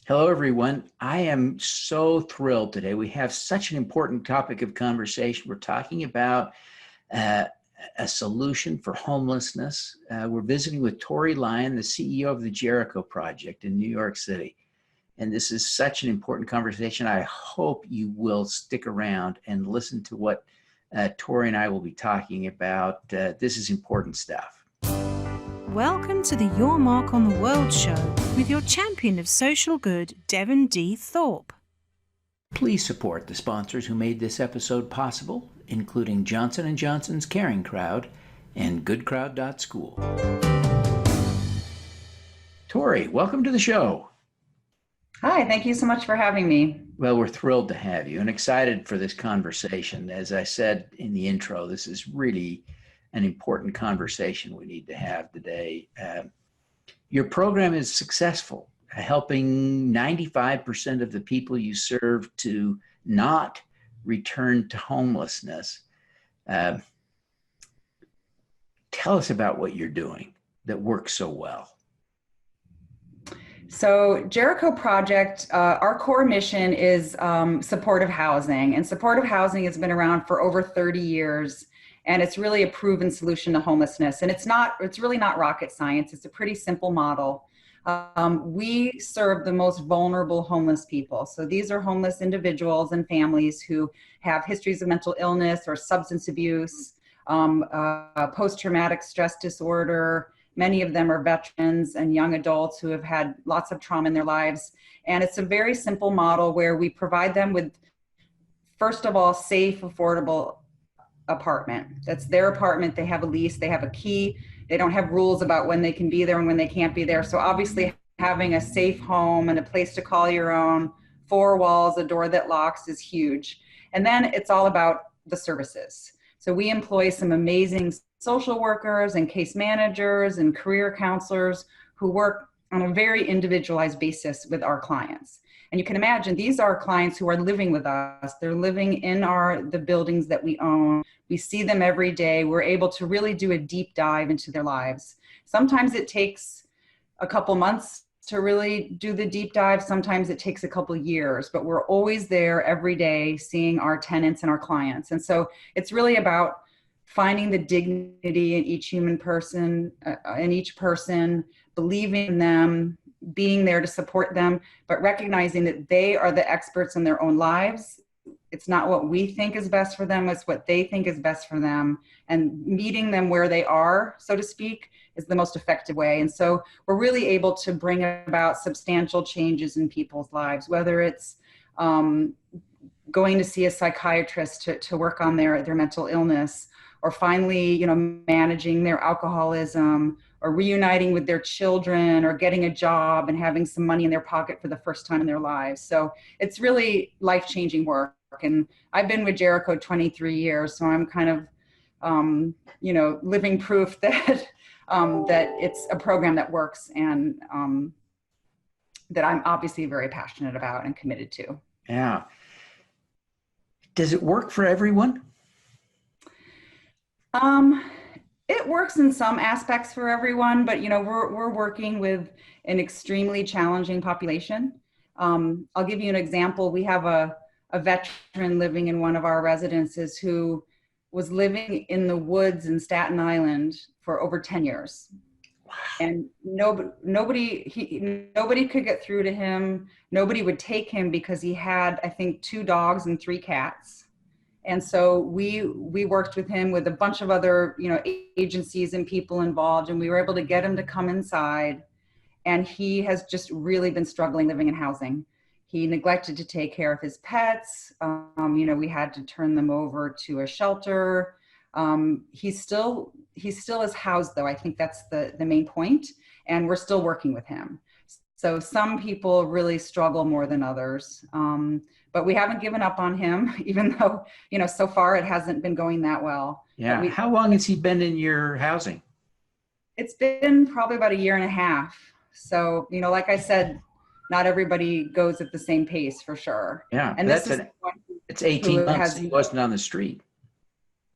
Hello, everyone. I am so thrilled today. We have such an important topic of conversation. We're talking about uh, a solution for homelessness. We're visiting with Tori Lyon, the CEO of the Jericho Project in New York City. And this is such an important conversation. I hope you will stick around and listen to what Tori and I will be talking about. This is important stuff. Welcome to the Your Mark on the World show with your champion of social good, Devin D. Thorpe. Please support the sponsors who made this episode possible, including Johnson & Johnson's Caring Crowd and GoodCrowd.School. Tori, welcome to the show. Hi, thank you so much for having me. Well, we're thrilled to have you and excited for this conversation. As I said in the intro, this is really an important conversation we need to have today. Your program is successful, helping 95% of the people you serve to not return to homelessness. Tell us about what you're doing that works so well. So Jericho Project, our core mission is supportive housing, and supportive housing has been around for over 30 years. And it's really a proven solution to homelessness. And it's really not rocket science. It's a pretty simple model. We serve the most vulnerable homeless people. So these are homeless individuals and families who have histories of mental illness or substance abuse, post-traumatic stress disorder. Many of them are veterans and young adults who have had lots of trauma in their lives. And it's a very simple model where we provide them with, first of all, safe, affordable apartment. That's their apartment. They have a lease, they have a key. They don't have rules about when they can be there and when they can't be there. So obviously having a safe home and a place to call your own, four walls, a door that locks is huge. And then it's all about the services. So we employ some amazing social workers and case managers and career counselors who work on a very individualized basis with our clients. And you can imagine these are clients who are living with us. They're living in the buildings that we own. We see them every day. We're able to really do a deep dive into their lives. Sometimes it takes a couple months to really do the deep dive. Sometimes it takes a couple years, but we're always there every day seeing our tenants and our clients. And so it's really about finding the dignity in each human person, in each person, believing in them, being there to support them, but recognizing that they are the experts in their own lives. It's not what we think is best for them, it's what they think is best for them. And meeting them where they are, so to speak, is the most effective way. And so we're really able to bring about substantial changes in people's lives, whether it's going to see a psychiatrist to work on their mental illness, or finally, managing their alcoholism, or reuniting with their children, or getting a job and having some money in their pocket for the first time in their lives. So it's really life-changing work. And I've been with Jericho 23 years, so I'm kind of, living proof that that it's a program that works and that I'm obviously very passionate about and committed to. Yeah. Does it work for everyone? It works in some aspects for everyone, but we're working with an extremely challenging population. I'll give you an example. We have a veteran living in one of our residences who was living in the woods in Staten Island for over 10 years. And nobody could get through to him. Nobody would take him because he had, I think, 2 dogs and 3 cats. And so we worked with him with a bunch of other, agencies and people involved, and we were able to get him to come inside. And he has just really been struggling living in housing. He neglected to take care of his pets. We had to turn them over to a shelter. He still is housed, though. I think that's the main point. And we're still working with him. So some people really struggle more than others. But we haven't given up on him, even though, so far it hasn't been going that well. Yeah. How long has he been in your housing? It's been probably about 1.5 years. So, like I said, not everybody goes at the same pace for sure. Yeah. And it's 18 months he wasn't on the street.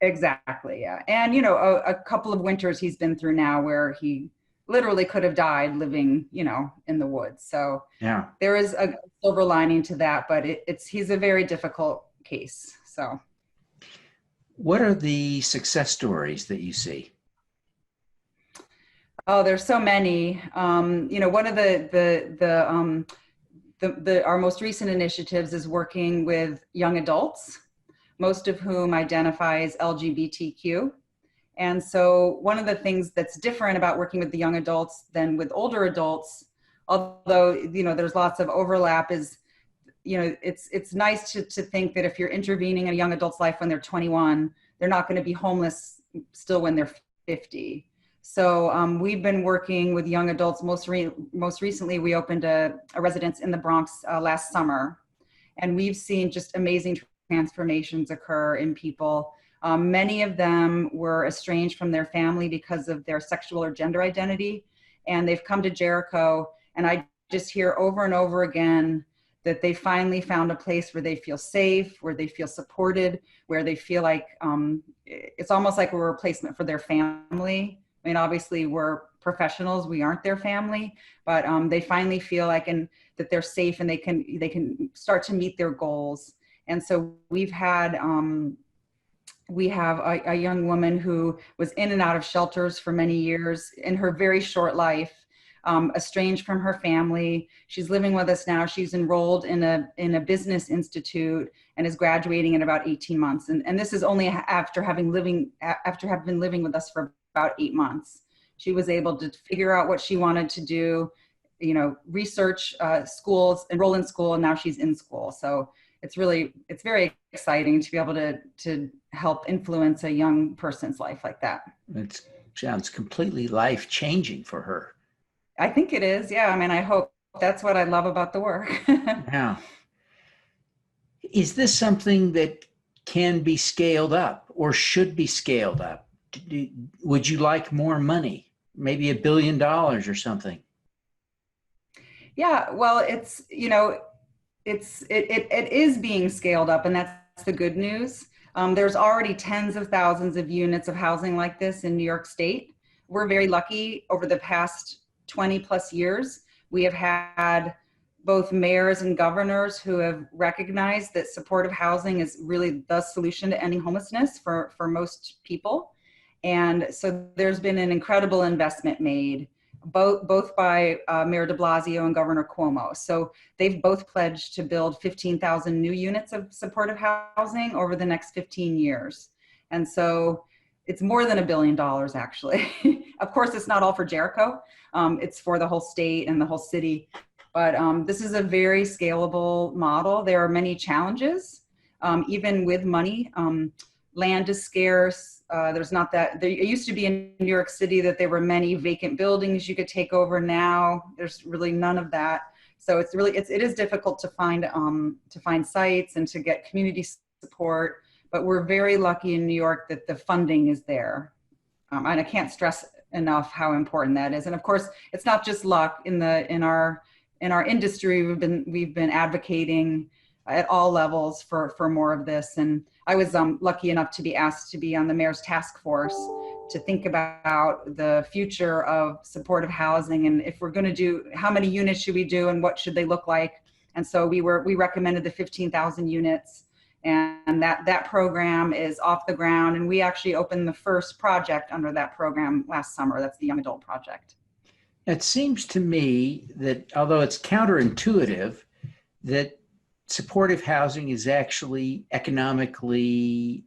Exactly. Yeah. And, a couple of winters he's been through now where he literally could have died living, in the woods. So Yeah. there is a silver lining to that, but he's a very difficult case. So What are the success stories that you see? oh, there's so many. One of our most recent initiatives is working with young adults, most of whom identify as LGBTQ. And so one of the things that's different about working with the young adults than with older adults, although, there's lots of overlap, is, it's nice to think that if you're intervening in a young adult's life when they're 21, they're not going to be homeless still when they're 50. So we've been working with young adults. Most recently, we opened a residence in the Bronx last summer, and we've seen just amazing transformations occur in people. Many of them were estranged from their family because of their sexual or gender identity, and they've come to Jericho, and I just hear over and over again that they finally found a place where they feel safe, where they feel supported, where they feel like it's almost like a replacement for their family. I mean, obviously we're professionals, we aren't their family, but they finally feel like that they're safe and they can start to meet their goals. And so we have a young woman who was in and out of shelters for many years in her very short life, estranged from her family. She's living with us now. She's enrolled in a business institute and is graduating in about 18 months. And this is only after having been living with us for about 8 months. She was able to figure out what she wanted to do, research schools, enroll in school, and now she's in school. So it's very exciting to be able to help influence a young person's life like that. It sounds completely life-changing for her. I think it is. Yeah. I mean, I hope. That's what I love about the work. Yeah. Is this something that can be scaled up or should be scaled up? Would you like more money? Maybe $1 billion or something? Yeah. Well, it is being scaled up, and that's the good news. There's already tens of thousands of units of housing like this in New York State. We're very lucky. Over the past 20 plus years, we have had both mayors and governors who have recognized that supportive housing is really the solution to ending homelessness for most people. And so there's been an incredible investment made both by Mayor de Blasio and Governor Cuomo. So they've both pledged to build 15,000 new units of supportive housing over the next 15 years. And so it's more than $1 billion, actually. Of course, it's not all for Jericho. It's for the whole state and the whole city. But this is a very scalable model. There are many challenges, even with money. Land is scarce. There's not that. There used to be in New York City that there were many vacant buildings you could take over. Now there's really none of that. So it is difficult to find sites and to get community support. But we're very lucky in New York that the funding is there, and I can't stress enough how important that is. And of course, it's not just luck. In our industry, we've been advocating at all levels for more of this. And I was lucky enough to be asked to be on the mayor's task force to think about the future of supportive housing, and if we're going to do, how many units should we do and what should they look like. And so we recommended the 15,000 units. And that program is off the ground. And we actually opened the first project under that program last summer. That's the Young Adult Project. It seems to me that although it's counterintuitive, that supportive housing is actually economically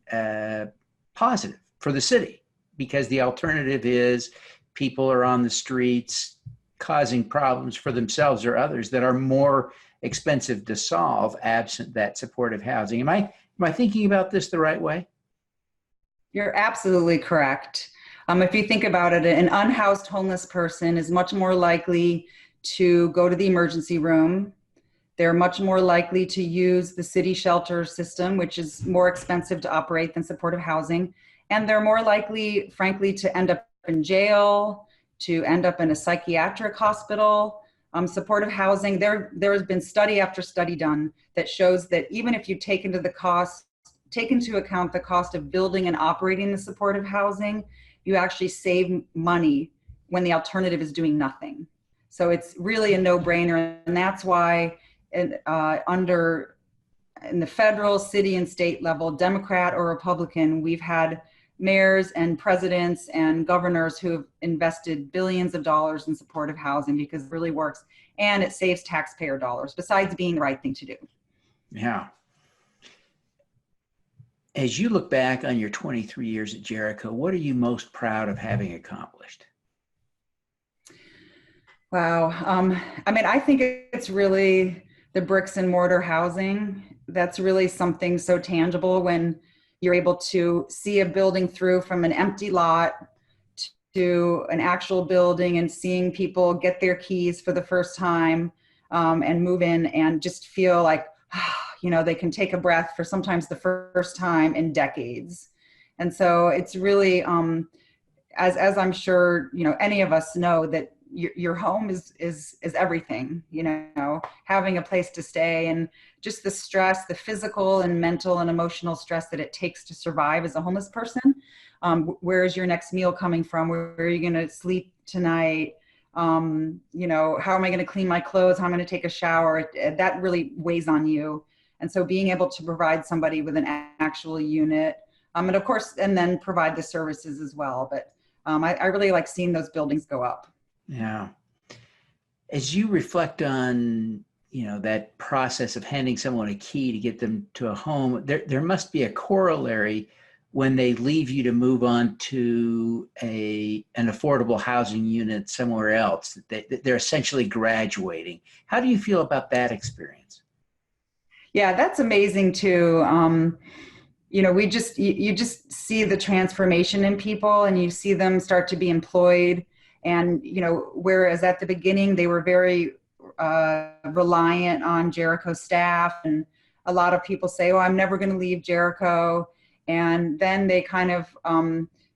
positive for the city, because the alternative is people are on the streets causing problems for themselves or others that are more expensive to solve absent that supportive housing. Am I thinking about this the right way? You're absolutely correct. If you think about it, an unhoused homeless person is much more likely to go to the emergency room. They're much more likely to use the city shelter system, which is more expensive to operate than supportive housing. And they're more likely, frankly, to end up in jail, to end up in a psychiatric hospital. Supportive housing, there has been study after study done that shows that even if you take into account the cost of building and operating the supportive housing, you actually save money when the alternative is doing nothing. So it's really a no-brainer, and that's why in the federal, city, and state level, Democrat or Republican, we've had mayors and presidents and governors who have invested billions of dollars in supportive housing because it really works, and it saves taxpayer dollars, besides being the right thing to do. Yeah. As you look back on your 23 years at Jericho, what are you most proud of having accomplished? Wow. I mean, I think it's really the bricks and mortar housing. That's really something so tangible when you're able to see a building through from an empty lot to an actual building and seeing people get their keys for the first time and move in and just feel like, they can take a breath for sometimes the first time in decades. And so it's really, as I'm sure, any of us know, that your home is everything, having a place to stay, and just the stress, the physical and mental and emotional stress that it takes to survive as a homeless person. Where is your next meal coming from? Where are you going to sleep tonight? How am I going to clean my clothes? How am I going to take a shower? That really weighs on you. And so being able to provide somebody with an actual unit, and of course, and then provide the services as well. But I really like seeing those buildings go up. Yeah. As you reflect on, that process of handing someone a key to get them to a home, there must be a corollary when they leave you to move on to an affordable housing unit somewhere else. They're essentially graduating. How do you feel about that experience? Yeah, that's amazing too. You just see the transformation in people, and you see them start to be employed. And, whereas at the beginning they were very reliant on Jericho staff, and a lot of people say, oh, I'm never going to leave Jericho. And then they kind of,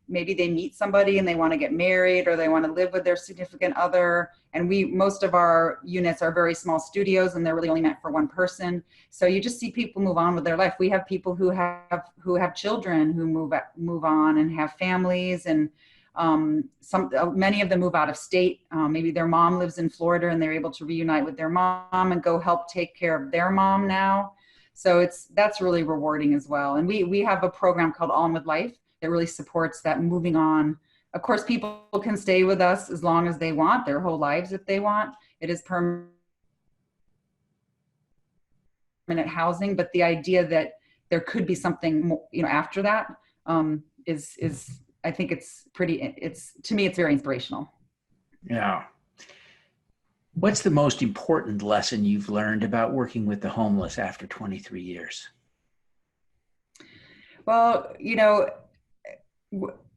maybe they meet somebody and they want to get married, or they want to live with their significant other. And most of our units are very small studios, and they're really only meant for one person. So you just see people move on with their life. We have people who have children who move on and have families, and many of them move out of state. Maybe their mom lives in Florida and they're able to reunite with their mom and go help take care of their mom now. So that's really rewarding as well. And we have a program called On with Life that really supports that moving on. Of course, people can stay with us as long as they want, their whole lives if they want. It is permanent housing, but the idea that there could be something more, after that is I think to me, it's very inspirational. Yeah. What's the most important lesson you've learned about working with the homeless after 23 years? Well,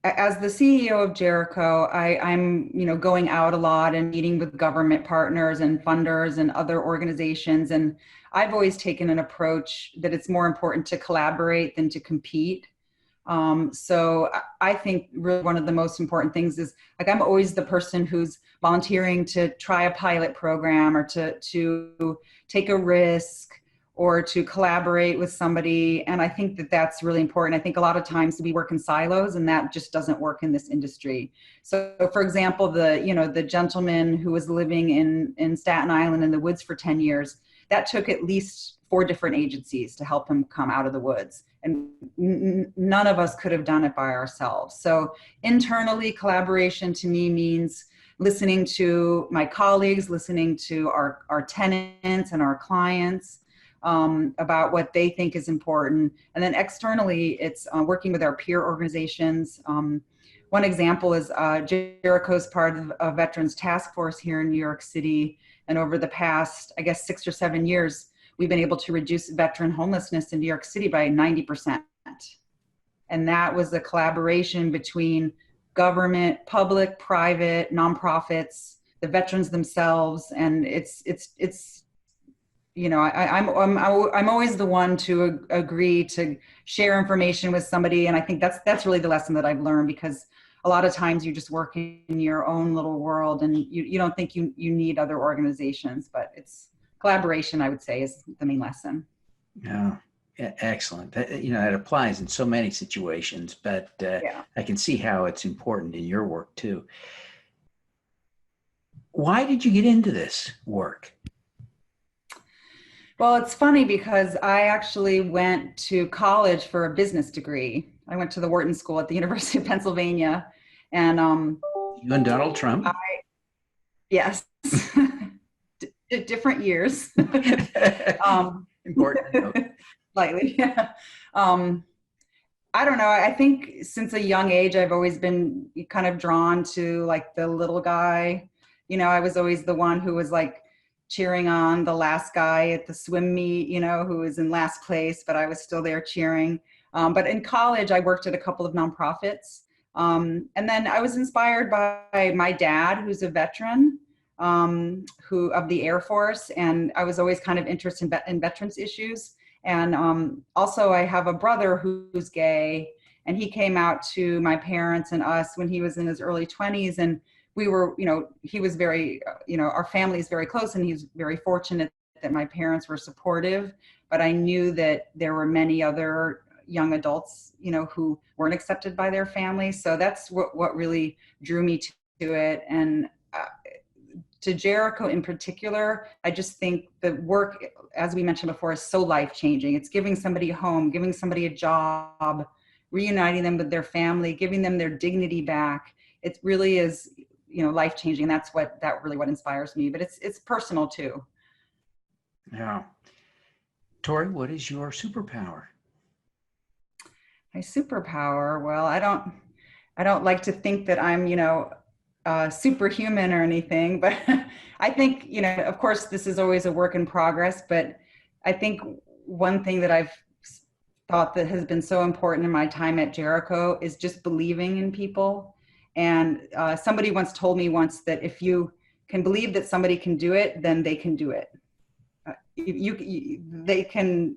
as the CEO of Jericho, I'm going out a lot and meeting with government partners and funders and other organizations. And I've always taken an approach that it's more important to collaborate than to compete. So I think really one of the most important things is, like, I'm always the person who's volunteering to try a pilot program, or to take a risk, or to collaborate with somebody. And I think that that's really important. I think a lot of times we work in silos, and that just doesn't work in this industry. So for example, the gentleman who was living in Staten Island in the woods for 10 years, that took at least 4 different agencies to help him come out of the woods. And none of us could have done it by ourselves. So internally, collaboration to me means listening to my colleagues, listening to our tenants and our clients about what they think is important. And then externally, it's working with our peer organizations. One example is Jericho's part of a veterans task force here in New York City. And over the past, 6 or 7 years, we've been able to reduce veteran homelessness in New York City by 90%. And that was a collaboration between government, public, private, nonprofits, the veterans themselves. And I'm always the one to agree to share information with somebody. And I think that's really the lesson that I've learned, because a lot of times you just work in your own little world, and you don't think you need other organizations, but it's collaboration, I would say, is the main lesson. Yeah, excellent. That applies in so many situations, but I can see how it's important in your work too. why did you get into this work? Well, it's funny because I actually went to college for a business degree. I went to the Wharton School at the University of Pennsylvania. And You and Donald Trump? yes, different years. Important. Slightly, yeah. I don't know. I think since a young age, I've always been kind of drawn to like the little guy. I was always the one who was like cheering on the last guy at the swim meet, who was in last place, but I was still there cheering. But in college, I worked at a couple of nonprofits. And then I was inspired by my dad, who's a veteran, who of the Air Force. And I was always kind of interested in veterans issues. And also I have a brother who's gay, and he came out to my parents and us when he was in his early 20s. And we were, he was very, our family is very close, and he's very fortunate that my parents were supportive. But I knew that there were many other young adults, who weren't accepted by their families. So that's what really drew me to it. And to Jericho in particular, I just think the work, as we mentioned before, is so life-changing. It's giving somebody a home, giving somebody a job, reuniting them with their family, giving them their dignity back. It really is, life-changing. That's what inspires me. But it's personal too. Yeah. Tori, what is your superpower? My superpower? Well, I don't like to think that I'm, superhuman or anything, but I think, of course, this is always a work in progress, but I think one thing that I've thought that has been so important in my time at Jericho is just believing in people. And somebody once told me that if you can believe that somebody can do it, then they can do it. They can,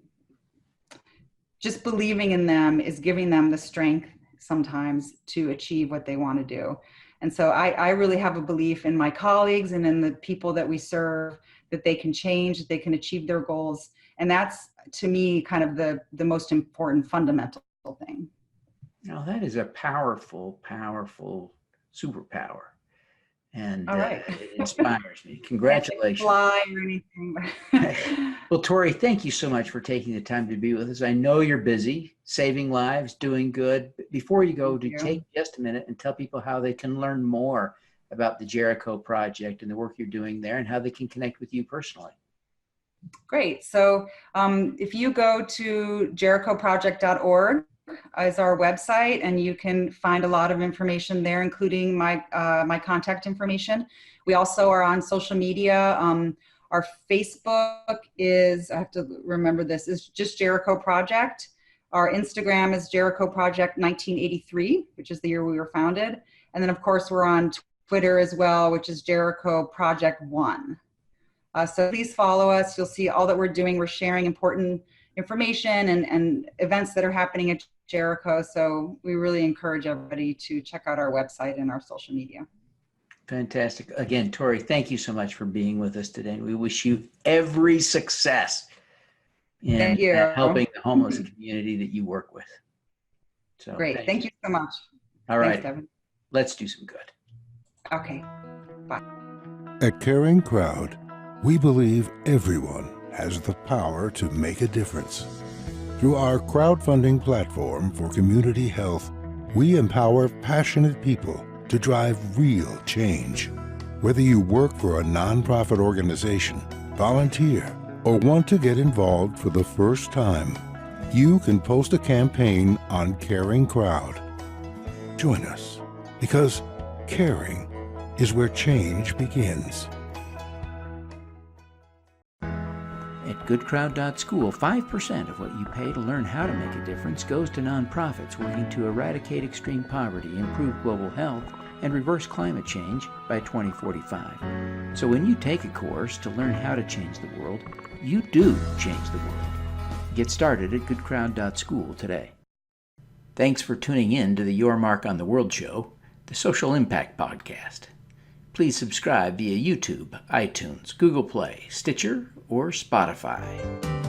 just believing in them is giving them the strength sometimes to achieve what they want to do. And so I really have a belief in my colleagues and in the people that we serve, that they can change, that they can achieve their goals. And that's, to me, kind of the most important fundamental thing. Now, that is a powerful, powerful superpower. And it inspires me. Congratulations. Fly or anything. Well, Tori, thank you so much for taking the time to be with us. I know you're busy, saving lives, doing good. But before you go, take just a minute and tell people how they can learn more about the Jericho Project and the work you're doing there, and how they can connect with you personally. Great. So if you go to jerichoproject.org, is our website, and you can find a lot of information there, including my contact information. We also are on social media. Our Facebook is, I have to remember this, is just Jericho Project. Our Instagram is Jericho Project 1983, which is the year we were founded. And then of course we're on Twitter as well, which is Jericho Project 1. So please follow us. You'll see all that we're doing. We're sharing important information and events that are happening at Jericho. So we really encourage everybody to check out our website and our social media. Fantastic. Again, Tori, thank you so much for being with us today. We wish you every success in helping the homeless community that you work with. So great. Thank you so much. All right. Thanks, Devin. Let's do some good. Okay. Bye. At Caring Crowd, we believe everyone has the power to make a difference. Through our crowdfunding platform for community health, we empower passionate people to drive real change. Whether you work for a nonprofit organization, volunteer, or want to get involved for the first time, you can post a campaign on Caring Crowd. Join us, because caring is where change begins. At goodcrowd.school, 5% of what you pay to learn how to make a difference goes to nonprofits working to eradicate extreme poverty, improve global health, and reverse climate change by 2045. So when you take a course to learn how to change the world, you do change the world. Get started at goodcrowd.school today. Thanks for tuning in to the Your Mark on the World show, the Social Impact Podcast. Please subscribe via YouTube, iTunes, Google Play, Stitcher, or Spotify.